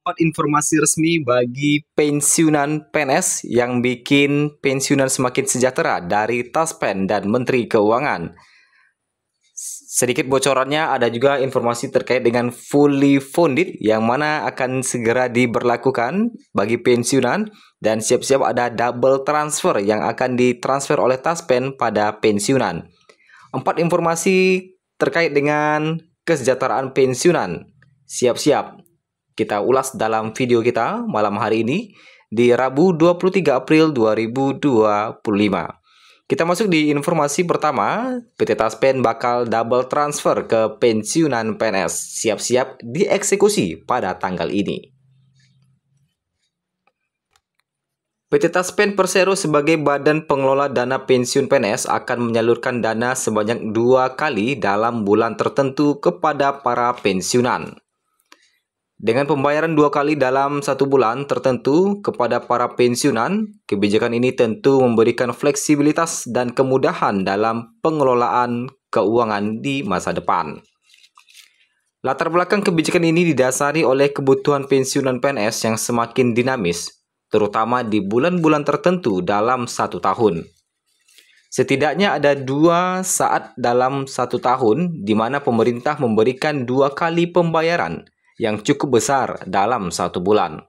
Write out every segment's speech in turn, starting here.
Empat informasi resmi bagi pensiunan PNS yang bikin pensiunan semakin sejahtera dari Taspen dan Menteri Keuangan. Sedikit bocorannya, ada juga informasi terkait dengan fully funded yang mana akan segera diberlakukan bagi pensiunan, dan siap-siap ada double transfer yang akan ditransfer oleh Taspen pada pensiunan. Empat informasi terkait dengan kesejahteraan pensiunan. Siap-siap kita ulas dalam video kita malam hari ini di Rabu 23 April 2025. Kita masuk di informasi pertama, PT Taspen bakal double transfer ke pensiunan PNS. Siap-siap dieksekusi pada tanggal ini. PT Taspen Persero sebagai badan pengelola dana pensiun PNS akan menyalurkan dana sebanyak 2 kali dalam bulan tertentu kepada para pensiunan. Dengan pembayaran 2 kali dalam 1 bulan tertentu kepada para pensiunan, kebijakan ini tentu memberikan fleksibilitas dan kemudahan dalam pengelolaan keuangan di masa depan. Latar belakang kebijakan ini didasari oleh kebutuhan pensiunan PNS yang semakin dinamis, terutama di bulan-bulan tertentu dalam 1 tahun. Setidaknya ada 2 saat dalam 1 tahun di mana pemerintah memberikan 2 kali pembayaran yang cukup besar dalam 1 bulan.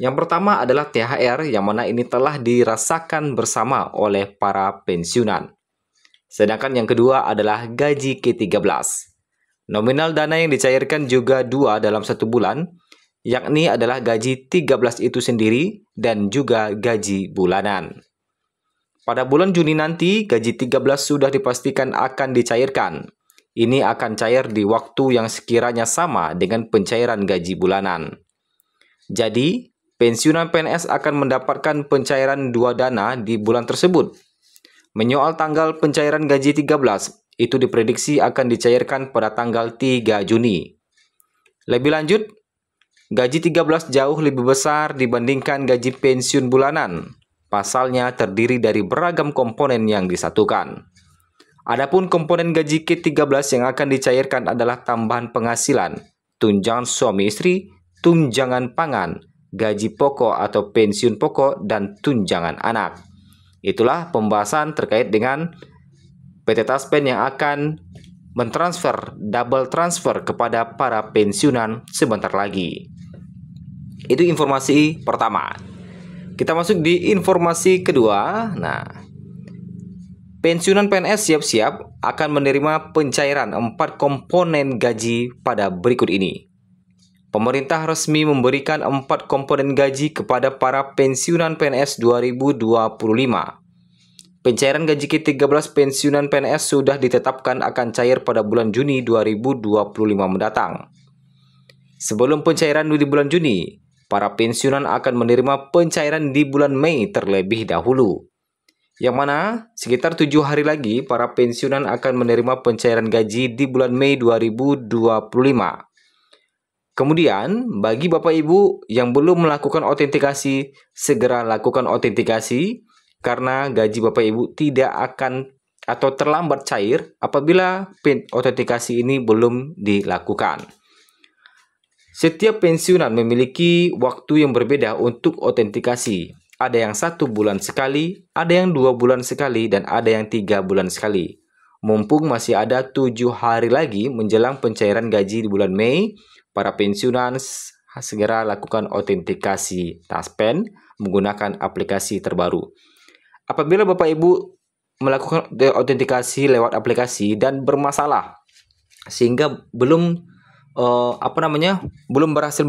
Yang pertama adalah THR, yang mana ini telah dirasakan bersama oleh para pensiunan. Sedangkan yang kedua adalah gaji ke-13. Nominal dana yang dicairkan juga 2 dalam 1 bulan, yakni adalah gaji 13 itu sendiri dan juga gaji bulanan. Pada bulan Juni nanti, gaji 13 sudah dipastikan akan dicairkan. Ini akan cair di waktu yang sekiranya sama dengan pencairan gaji bulanan. Jadi, pensiunan PNS akan mendapatkan pencairan 2 dana di bulan tersebut. Menyoal tanggal pencairan gaji 13, itu diprediksi akan dicairkan pada tanggal 3 Juni. Lebih lanjut, gaji 13 jauh lebih besar dibandingkan gaji pensiun bulanan. Pasalnya terdiri dari beragam komponen yang disatukan. Adapun komponen gaji ke-13 yang akan dicairkan adalah tambahan penghasilan, tunjangan suami istri, tunjangan pangan, gaji pokok atau pensiun pokok, dan tunjangan anak. Itulah pembahasan terkait dengan PT Taspen yang akan mentransfer, double transfer kepada para pensiunan sebentar lagi. Itu informasi pertama. Kita masuk di informasi kedua. Pensiunan PNS siap-siap akan menerima pencairan 4 komponen gaji pada berikut ini. Pemerintah resmi memberikan 4 komponen gaji kepada para pensiunan PNS 2025. Pencairan gaji ke-13 pensiunan PNS sudah ditetapkan akan cair pada bulan Juni 2025 mendatang. Sebelum pencairan di bulan Juni, para pensiunan akan menerima pencairan di bulan Mei terlebih dahulu. Yang mana sekitar 7 hari lagi para pensiunan akan menerima pencairan gaji di bulan Mei 2025. Kemudian, bagi Bapak Ibu yang belum melakukan autentikasi, segera lakukan autentikasi karena gaji Bapak Ibu tidak akan atau terlambat cair apabila autentikasi ini belum dilakukan. Setiap pensiunan memiliki waktu yang berbeda untuk autentikasi. Ada yang 1 bulan sekali, ada yang 2 bulan sekali, dan ada yang 3 bulan sekali. Mumpung masih ada 7 hari lagi menjelang pencairan gaji di bulan Mei, para pensiunan segera lakukan autentikasi Taspen menggunakan aplikasi terbaru. Apabila Bapak Ibu melakukan autentikasi lewat aplikasi dan bermasalah sehingga belum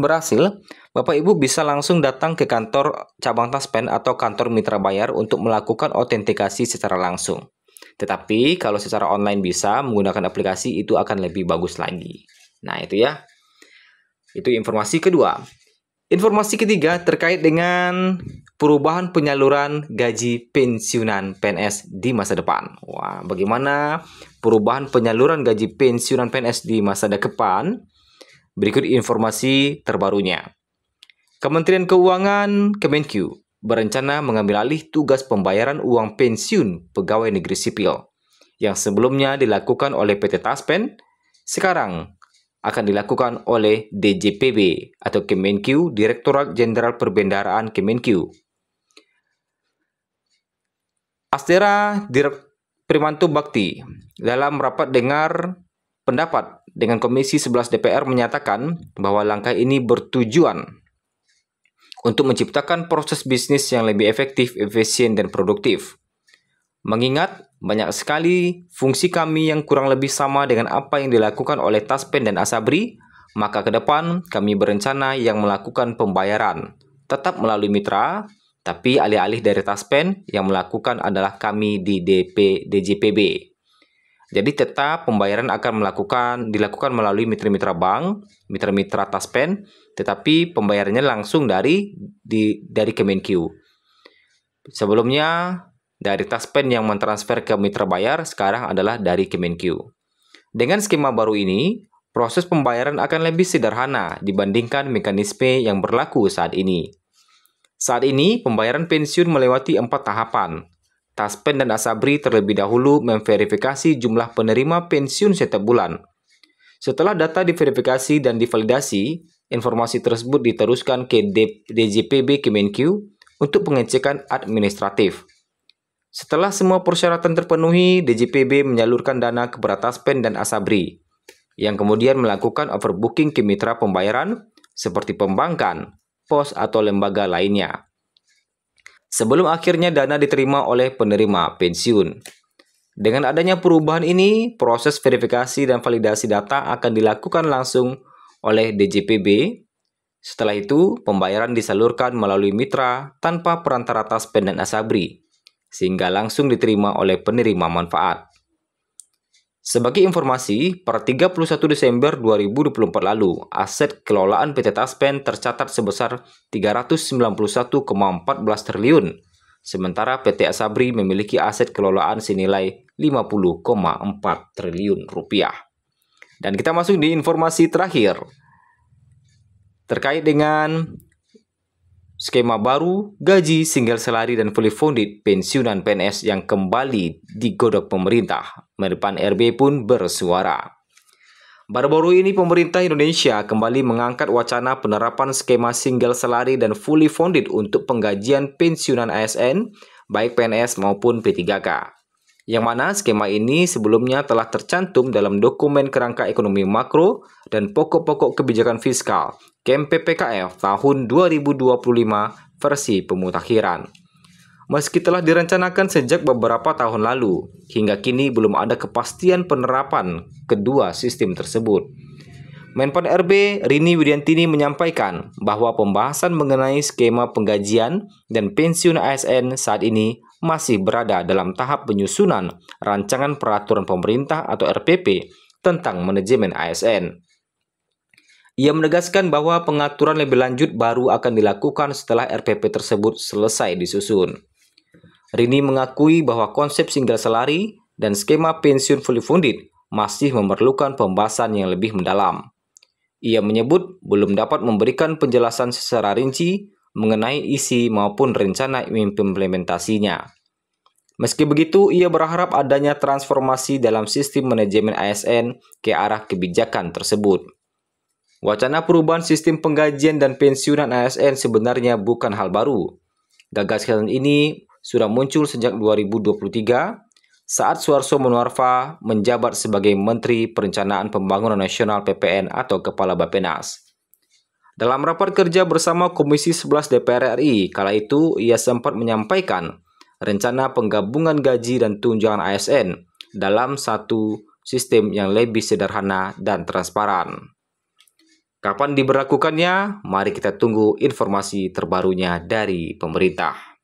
berhasil, Bapak Ibu bisa langsung datang ke kantor cabang Taspen atau kantor mitra bayar untuk melakukan autentikasi secara langsung. Tetapi kalau secara online bisa menggunakan aplikasi, itu akan lebih bagus lagi. Nah, itu ya. Itu informasi kedua. Informasi ketiga terkait dengan perubahan penyaluran gaji pensiunan PNS di masa depan. Wah, bagaimana perubahan penyaluran gaji pensiunan PNS di masa depan? Berikut informasi terbarunya. Kementerian Keuangan Kemenq berencana mengambil alih tugas pembayaran uang pensiun pegawai negeri sipil yang sebelumnya dilakukan oleh PT Taspen. Sekarang akan dilakukan oleh DJPB atau Kemenq, Direktorat Jenderal Perbendaharaan Kemenq. Astera Primanto Bakti dalam rapat dengar pendapat dengan Komisi 11 DPR menyatakan bahwa langkah ini bertujuan untuk menciptakan proses bisnis yang lebih efektif, efisien, dan produktif. Mengingat banyak sekali fungsi kami yang kurang lebih sama dengan apa yang dilakukan oleh Taspen dan Asabri, maka ke depan kami berencana yang melakukan pembayaran tetap melalui mitra, tapi alih-alih dari Taspen yang melakukan adalah kami di DJPB. Jadi tetap pembayaran akan dilakukan melalui mitra-mitra bank, mitra-mitra Taspen, tetapi pembayarannya langsung dari Kemenq. Sebelumnya dari Taspen yang mentransfer ke mitra bayar, sekarang adalah dari Kemenq. Dengan skema baru ini, proses pembayaran akan lebih sederhana dibandingkan mekanisme yang berlaku saat ini. Saat ini, pembayaran pensiun melewati 4 tahapan. Taspen dan Asabri terlebih dahulu memverifikasi jumlah penerima pensiun setiap bulan. Setelah data diverifikasi dan divalidasi, informasi tersebut diteruskan ke DJPB Kemenq untuk pengecekan administratif. Setelah semua persyaratan terpenuhi, DJPB menyalurkan dana kepada Taspen dan Asabri, yang kemudian melakukan overbooking ke mitra pembayaran seperti pembankan, pos, atau lembaga lainnya. Sebelum akhirnya dana diterima oleh penerima pensiun. Dengan adanya perubahan ini, proses verifikasi dan validasi data akan dilakukan langsung oleh DJPB. Setelah itu, pembayaran disalurkan melalui mitra tanpa perantara Taspen dan Asabri, sehingga langsung diterima oleh penerima manfaat. Sebagai informasi, per 31 Desember 2024 lalu, aset kelolaan PT Taspen tercatat sebesar 391,14 triliun, sementara PT Asabri memiliki aset kelolaan senilai 50,4 triliun rupiah. Dan kita masuk di informasi terakhir, terkait dengan skema baru gaji single salary dan fully funded pensiunan PNS yang kembali digodok pemerintah. Menpan RB pun bersuara. Baru-baru ini pemerintah Indonesia kembali mengangkat wacana penerapan skema single salary dan fully funded untuk penggajian pensiunan ASN, baik PNS maupun P3K. Yang mana skema ini sebelumnya telah tercantum dalam dokumen kerangka ekonomi makro dan pokok-pokok kebijakan fiskal KMPPKF tahun 2025 versi pemutakhiran. Meski telah direncanakan sejak beberapa tahun lalu, hingga kini belum ada kepastian penerapan kedua sistem tersebut. Menpan RB Rini Widiantini menyampaikan bahwa pembahasan mengenai skema penggajian dan pensiun ASN saat ini masih berada dalam tahap penyusunan rancangan peraturan pemerintah atau RPP tentang manajemen ASN. Ia menegaskan bahwa pengaturan lebih lanjut baru akan dilakukan setelah RPP tersebut selesai disusun. Rini mengakui bahwa konsep single salary dan skema pensiun fully funded masih memerlukan pembahasan yang lebih mendalam. Ia menyebut belum dapat memberikan penjelasan secara rinci mengenai isi maupun rencana implementasinya. Meski begitu, ia berharap adanya transformasi dalam sistem manajemen ASN ke arah kebijakan tersebut. Wacana perubahan sistem penggajian dan pensiunan ASN sebenarnya bukan hal baru. Gagasan ini sudah muncul sejak 2023 saat Suharto Monoarfa menjabat sebagai Menteri Perencanaan Pembangunan Nasional PPN atau Kepala Bappenas. Dalam rapat kerja bersama Komisi 11 DPR RI, kala itu ia sempat menyampaikan rencana penggabungan gaji dan tunjangan ASN dalam satu sistem yang lebih sederhana dan transparan. Kapan diberlakukannya? Mari kita tunggu informasi terbarunya dari pemerintah.